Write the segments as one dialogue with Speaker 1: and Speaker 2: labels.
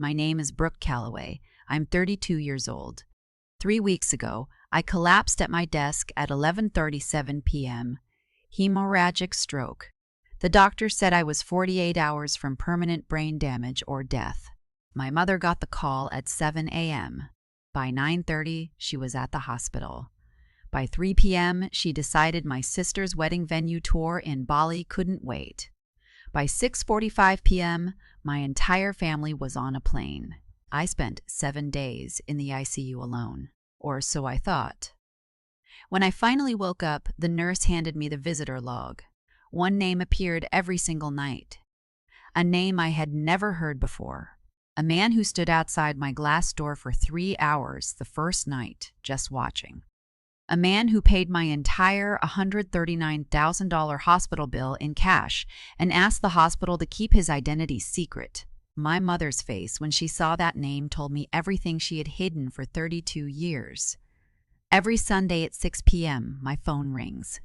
Speaker 1: My name is Brooke Calloway. I'm 32 years old. 3 weeks ago, I collapsed at my desk at 11:37 p.m. Hemorrhagic stroke. The doctor said I was 48 hours from permanent brain damage or death. My mother got the call at 7 a.m. By 9:30, she was at the hospital. By 3 p.m., she decided my sister's wedding venue tour in Bali couldn't wait. By 6:45 p.m., my entire family was on a plane. I spent 7 days in the ICU alone, or so I thought. When I finally woke up, the nurse handed me the visitor log. One name appeared every single night. A name I had never heard before. A man who stood outside my glass door for 3 hours the first night, just watching. A man who paid my entire $139,000 hospital bill in cash and asked the hospital to keep his identity secret. My mother's face when she saw that name told me everything she had hidden for 32 years. Every Sunday at 6 p.m., my phone rings.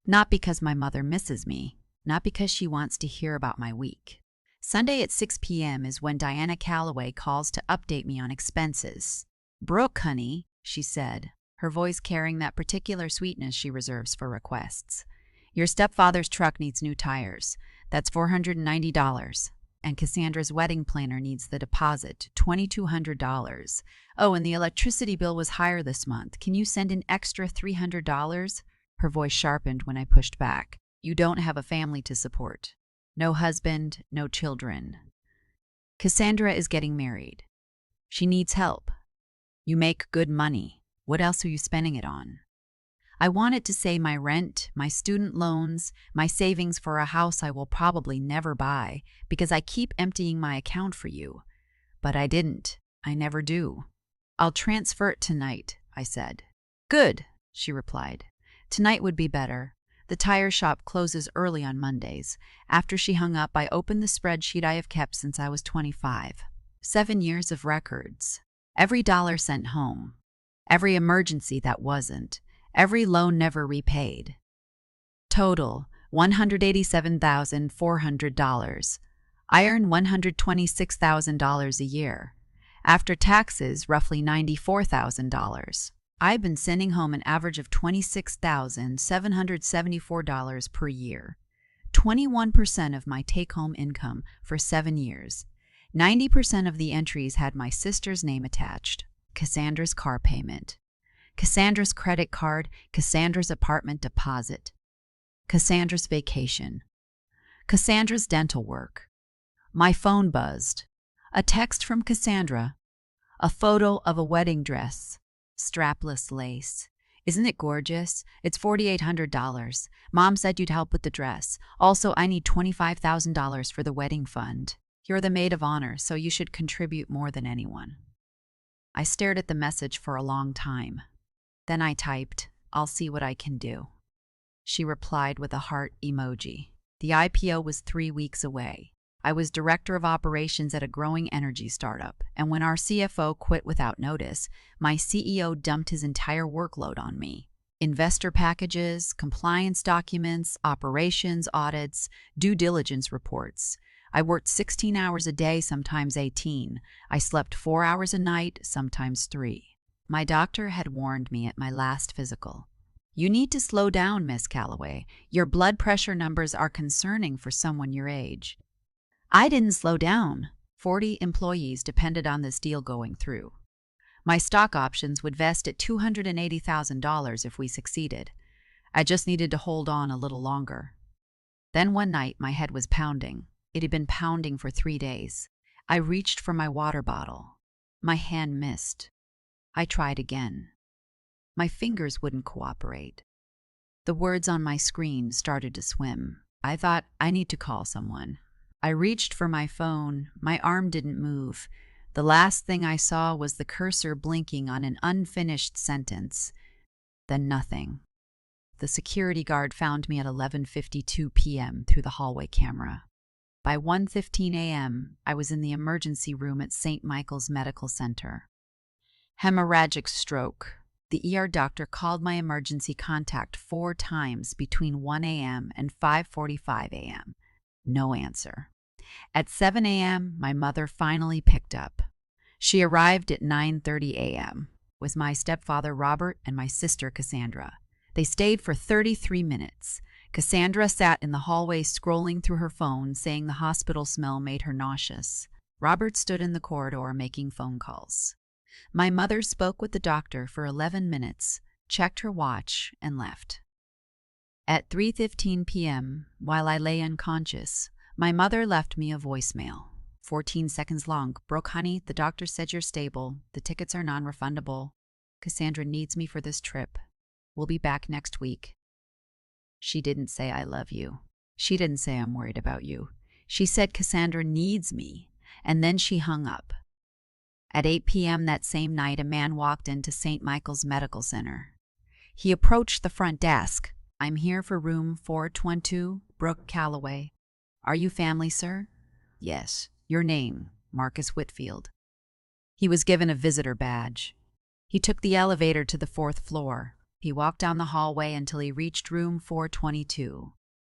Speaker 1: Not because my mother misses me, not because she wants to hear about my week. Sunday at 6 p.m. is when Diana Calloway calls to update me on expenses. "Brooke, honey," she said, her voice carrying that particular sweetness she reserves for requests. "Your stepfather's truck needs new tires. That's $490. And Cassandra's wedding planner needs the deposit, $2,200. Oh, and the electricity bill was higher this month. Can you send an extra $300? Her voice sharpened when I pushed back. "You don't have a family to support. No husband, no children. Cassandra is getting married. She needs help. You make good money. What else are you spending it on?" I wanted to say my rent, my student loans, my savings for a house I will probably never buy because I keep emptying my account for you. But I didn't. I never do. "I'll transfer it tonight," I said. "Good," she replied. Tonight would be better. The tire shop closes early on Mondays. After she hung up, I opened the spreadsheet I have kept since I was 25. 7 years of records. Every dollar sent home. Every emergency that wasn't. Every loan never repaid. Total, $187,400. I earn $126,000 a year. After taxes, roughly $94,000. I've been sending home an average of $26,774 per year. 21% of my take-home income for 7 years. 90% of the entries had my sister's name attached. Cassandra's car payment. Cassandra's credit card, Cassandra's apartment deposit, Cassandra's vacation, Cassandra's dental work. My phone buzzed. A text from Cassandra. A photo of a wedding dress. Strapless lace. "Isn't it gorgeous? It's $4,800. Mom said you'd help with the dress. Also, I need $25,000 for the wedding fund. You're the maid of honor, so you should contribute more than anyone." I stared at the message for a long time. Then I typed, "I'll see what I can do." She replied with a heart emoji. The IPO was 3 weeks away. I was director of operations at a growing energy startup, and when our CFO quit without notice, my CEO dumped his entire workload on me. Investor packages, compliance documents, operations audits, due diligence reports. I worked 16 hours a day, sometimes 18. I slept 4 hours a night, sometimes 3. My doctor had warned me at my last physical. "You need to slow down, Miss Calloway. Your blood pressure numbers are concerning for someone your age." I didn't slow down. 40 employees depended on this deal going through. My stock options would vest at $280,000 if we succeeded. I just needed to hold on a little longer. Then one night, my head was pounding. It had been pounding for 3 days. I reached for my water bottle. My hand missed. I tried again. My fingers wouldn't cooperate. The words on my screen started to swim. I thought, I need to call someone. I reached for my phone. My arm didn't move. The last thing I saw was the cursor blinking on an unfinished sentence. Then nothing. The security guard found me at 11:52 p.m. through the hallway camera. By 1:15 a.m., I was in the emergency room at St. Michael's Medical Center. Hemorrhagic stroke. The ER doctor called my emergency contact 4 times between 1 a.m. and 5:45 a.m. No answer. At 7 a.m., my mother finally picked up. She arrived at 9:30 a.m. with my stepfather Robert and my sister Cassandra. They stayed for 33 minutes. Cassandra sat in the hallway scrolling through her phone, saying the hospital smell made her nauseous. Robert stood in the corridor making phone calls. My mother spoke with the doctor for 11 minutes, checked her watch, and left. At 3:15 p.m., while I lay unconscious, my mother left me a voicemail. 14 seconds long. "Brooke, honey, the doctor said you're stable. The tickets are non-refundable. Cassandra needs me for this trip. We'll be back next week." She didn't say I love you. She didn't say I'm worried about you. She said Cassandra needs me, and then she hung up. At 8 p.m. that same night, a man walked into St. Michael's Medical Center. He approached the front desk. "I'm here for room 422, Brooke Calloway." "Are you family, sir?" "Yes." "Your name?" "Marcus Whitfield." He was given a visitor badge. He took the elevator to the 4th floor. He walked down the hallway until he reached room 422.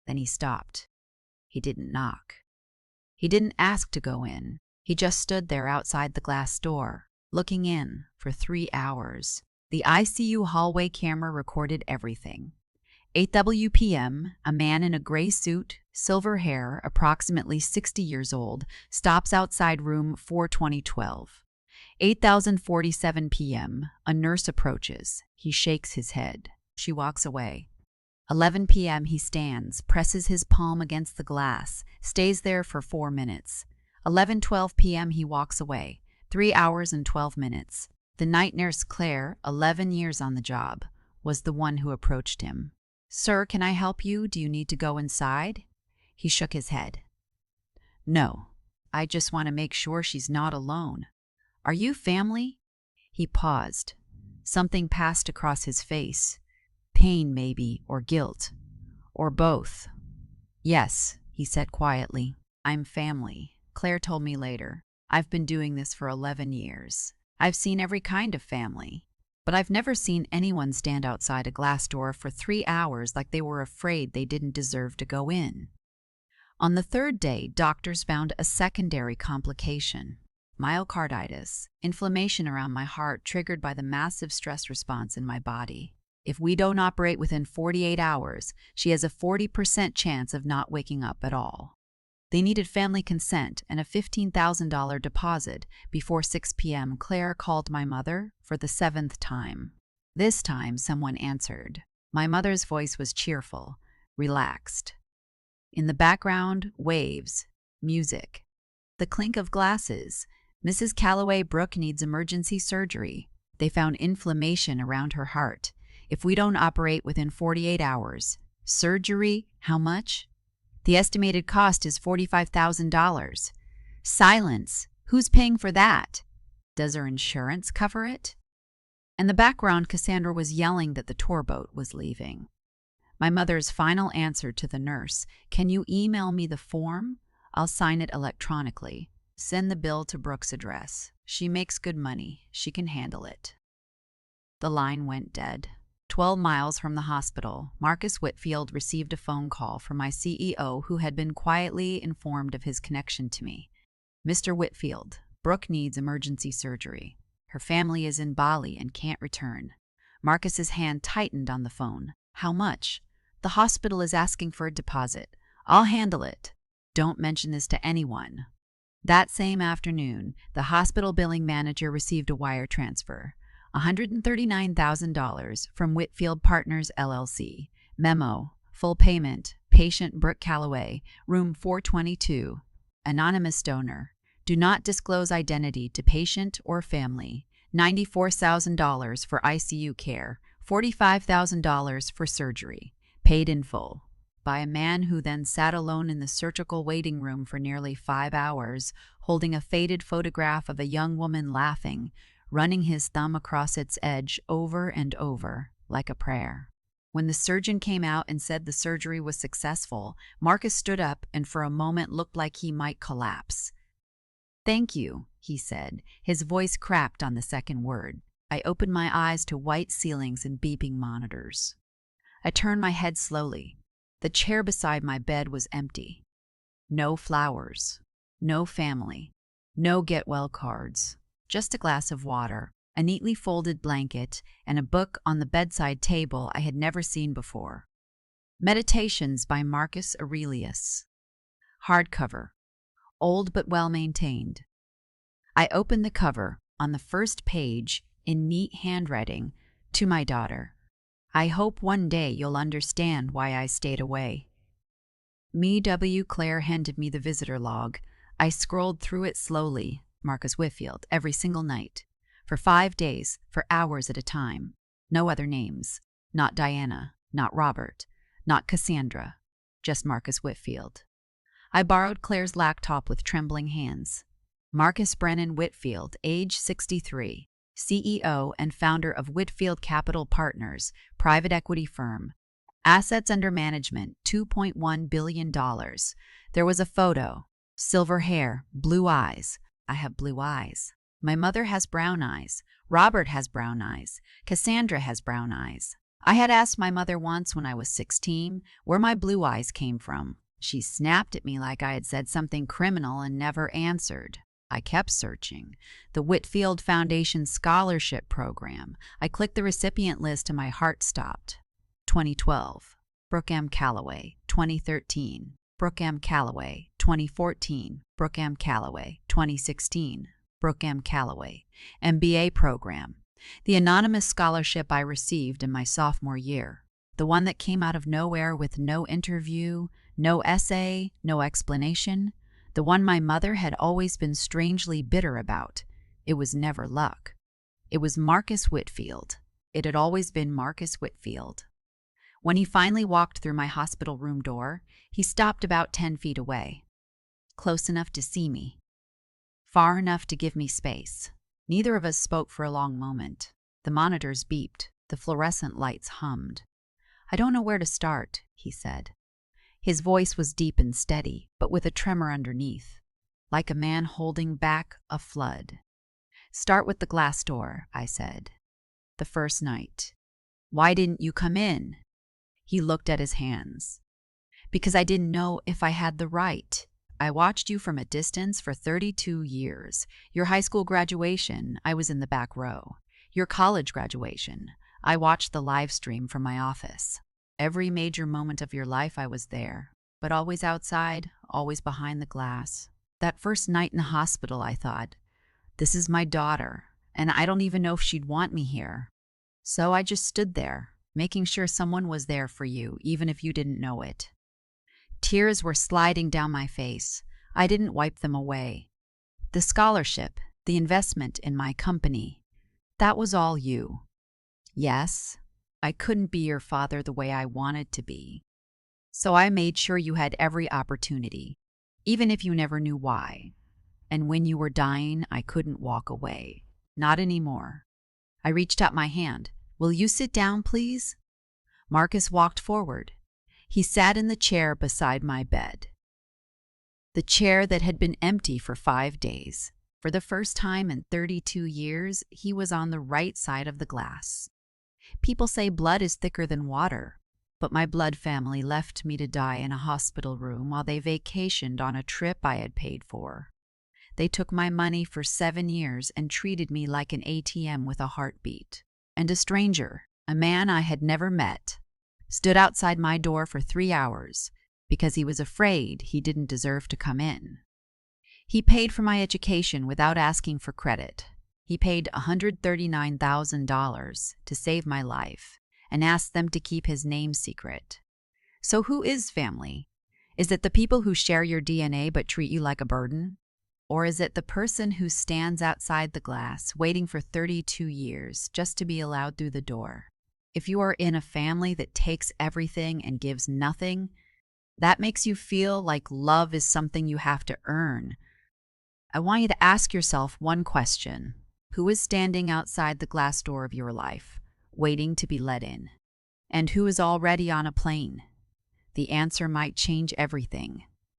Speaker 1: Then he stopped. He didn't knock. He didn't ask to go in. He just stood there outside the glass door, looking in for 3 hours. The ICU hallway camera recorded everything. 8 WPM, a man in a gray suit, silver hair, approximately 60 years old, stops outside room 42012. 8:47 p.m., a nurse approaches. He shakes his head. She walks away. 11 p.m., he stands, presses his palm against the glass, stays there for 4 minutes. 11:12 p.m., he walks away. 3 hours and 12 minutes. The night nurse, Claire, 11 years on the job, was the one who approached him. "Sir, can I help you? Do you need to go inside?" He shook his head. "No, I just want to make sure she's not alone." "Are you family?" He paused. Something passed across his face. Pain, maybe, or guilt, or both. "Yes," he said quietly. "I'm family. Claire told me later. I've been doing this for 11 years. I've seen every kind of family. But I've never seen anyone stand outside a glass door for 3 hours like they were afraid they didn't deserve to go in." On the 3rd day, doctors found a secondary complication: myocarditis, inflammation around my heart triggered by the massive stress response in my body. If we don't operate within 48 hours, she has a 40% chance of not waking up at all. They needed family consent and a $15,000 deposit. Before 6 p.m., Claire called my mother for the 7th time. This time, someone answered. My mother's voice was cheerful, relaxed. In the background, waves, music, the clink of glasses. "Mrs. Calloway, Brooke needs emergency surgery. They found inflammation around her heart. If we don't operate within 48 hours. Surgery, how much? The estimated cost is $45,000. Silence. Who's paying for that? Does her insurance cover it? In the background, Cassandra was yelling that the tour boat was leaving. My mother's final answer to the nurse: "Can you email me the form? I'll sign it electronically. Send the bill to Brooke's address. She makes good money. She can handle it." The line went dead. 12 miles from the hospital, Marcus Whitfield received a phone call from my CEO, who had been quietly informed of his connection to me. "Mr. Whitfield, Brooke needs emergency surgery. Her family is in Bali and can't return." Marcus's hand tightened on the phone. "How much?" "The hospital is asking for a deposit. I'll handle it. Don't mention this to anyone." That same afternoon, the hospital billing manager received a wire transfer. $139,000 from Whitfield Partners, LLC. Memo: full payment, patient Brooke Calloway, room 422. Anonymous donor. Do not disclose identity to patient or family. $94,000 for ICU care, $45,000 for surgery. Paid in full. By a man who then sat alone in the surgical waiting room for nearly 5 hours, holding a faded photograph of a young woman laughing, running his thumb across its edge over and over, like a prayer. When the surgeon came out and said the surgery was successful, Marcus stood up and for a moment looked like he might collapse. "Thank you," he said. His voice cracked on the second word. I opened my eyes to white ceilings and beeping monitors. I turned my head slowly. The chair beside my bed was empty. No flowers. No family. No get well cards. Just a glass of water, a neatly folded blanket, and a book on the bedside table I had never seen before. Meditations by Marcus Aurelius. Hardcover. Old but well maintained. I opened the cover. On the first page, in neat handwriting, to my daughter. I hope one day you'll understand why I stayed away. Me W. Claire handed me the visitor log. I scrolled through it slowly, Marcus Whitfield, every single night. For 5 days, for hours at a time. No other names. Not Diana, not Robert, not Cassandra. Just Marcus Whitfield. I borrowed Claire's laptop with trembling hands. Marcus Brennan Whitfield, age 63, CEO and founder of Whitfield Capital Partners, private equity firm. Assets under management, $2.1 billion. There was a photo. Silver hair, blue eyes. I have blue eyes. My mother has brown eyes. Robert has brown eyes. Cassandra has brown eyes. I had asked my mother once when I was 16 where my blue eyes came from. She snapped at me like I had said something criminal and never answered. I kept searching. The Whitfield Foundation Scholarship Program. I clicked the recipient list and my heart stopped. 2012. Brooke M. Calloway. 2013. Brooke M. Calloway. 2014. Brooke M. Calloway. 2016. Brooke M. Calloway. MBA program. The anonymous scholarship I received in my sophomore year. The one that came out of nowhere with no interview, no essay, no explanation. The one my mother had always been strangely bitter about. It was never luck. It was Marcus Whitfield. It had always been Marcus Whitfield. When he finally walked through my hospital room door, he stopped about 10 feet away. Close enough to see me. Far enough to give me space. Neither of us spoke for a long moment. The monitors beeped. The fluorescent lights hummed. "I don't know where to start," he said. His voice was deep and steady, but with a tremor underneath, like a man holding back a flood. "Start with the glass door," I said. "The first night. Why didn't you come in?" He looked at his hands. "Because I didn't know if I had the right. I watched you from a distance for 32 years. Your high school graduation, I was in the back row. Your college graduation, I watched the live stream from my office. Every major moment of your life I was there, but always outside, always behind the glass. That first night in the hospital, I thought, this is my daughter, and I don't even know if she'd want me here. So I just stood there, making sure someone was there for you, even if you didn't know it." Tears were sliding down my face. I didn't wipe them away. "The scholarship, the investment in my company, that was all you." "Yes, I couldn't be your father the way I wanted to be. So I made sure you had every opportunity, even if you never knew why. And when you were dying, I couldn't walk away. Not anymore." I reached out my hand. "Will you sit down, please?" Marcus walked forward. He sat in the chair beside my bed. The chair that had been empty for 5 days. For the first time in 32 years, he was on the right side of the glass. People say blood is thicker than water, but my blood family left me to die in a hospital room while they vacationed on a trip I had paid for. They took my money for 7 years and treated me like an ATM with a heartbeat. And a stranger, a man I had never met, stood outside my door for 3 hours because he was afraid he didn't deserve to come in. He paid for my education without asking for credit. He paid $139,000 to save my life and asked them to keep his name secret. So who is family? Is it the people who share your DNA but treat you like a burden? Or is it the person who stands outside the glass waiting for 32 years just to be allowed through the door? If you are in a family that takes everything and gives nothing, that makes you feel like love is something you have to earn. I want you to ask yourself one question. Who is standing outside the glass door of your life, waiting to be let in? And who is already on a plane? The answer might change everything.